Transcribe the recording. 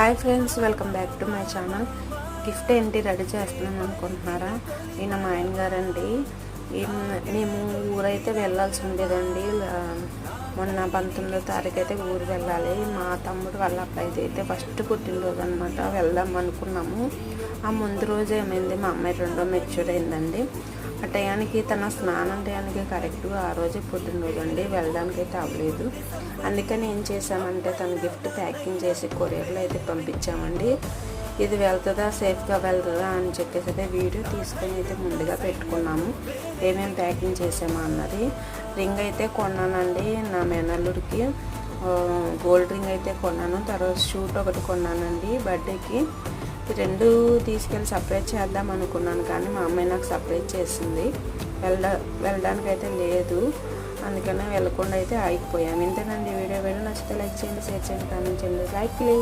Hi friends, welcome back to my channel. Gift ఏంటి ready చేస్తున్నాను అనుకుంటున్నారా? ఈయన మా ఆయన గారండి. మేము ఊరైతే వెళ్ళాల్సి ఉండేదండి. మొన్న 19వ తారీఖు అయితే ఊరు వెళ్ళాలి. మా తమ్ముడు వాళ్ళ అబ్బాయి అయితే ఫస్ట్ పుట్టినరోజు అనమాట. వెళ్దాం అనుకున్నాము. ఆ ముందు రోజు ఏమైంది, మా అమ్మాయి రెండో మెచ్యూర్ అయిందండి. ఆ టయానికి తన స్నానం టయానికి కరెక్ట్గా ఆ రోజే పుట్టినరోజు అండి. వెళ్ళడానికి అయితే అవ్వలేదు. అందుకని ఏం చేసామంటే తన గిఫ్ట్ ప్యాకింగ్ చేసి కొరియర్లో అయితే పంపించామండి. ఇది వెళ్తుందా, సేఫ్గా వెళ్తుందా అని చెప్పేసి అయితే వీడియో తీసుకొని అయితే ముందుగా పెట్టుకున్నాము. ఏమేమి ప్యాకింగ్ చేసామా అన్నది. రింగ్ అయితే కొన్నానండి నా మేనల్లుడికి. గోల్డ్ రింగ్ అయితే కొన్నాను. తర్వాత షూట్ ఒకటి కొన్నానండి బర్త్డేకి. ఈ రెండు తీసుకెళ్ళి సర్ప్రైజ్ చేద్దాం అనుకున్నాను, కానీ మా అమ్మాయి నాకు సర్ప్రైజ్ చేసింది. వెళ్ళడానికి అయితే లేదు, అందుకనే వెళ్ళకుండా అయితే ఆగిపోయాము. ఇంతేనండి వీడియో నచ్చితే లైక్ చేయండి, షేర్ చేయండి, కామెంట్ చేయండి. Like please.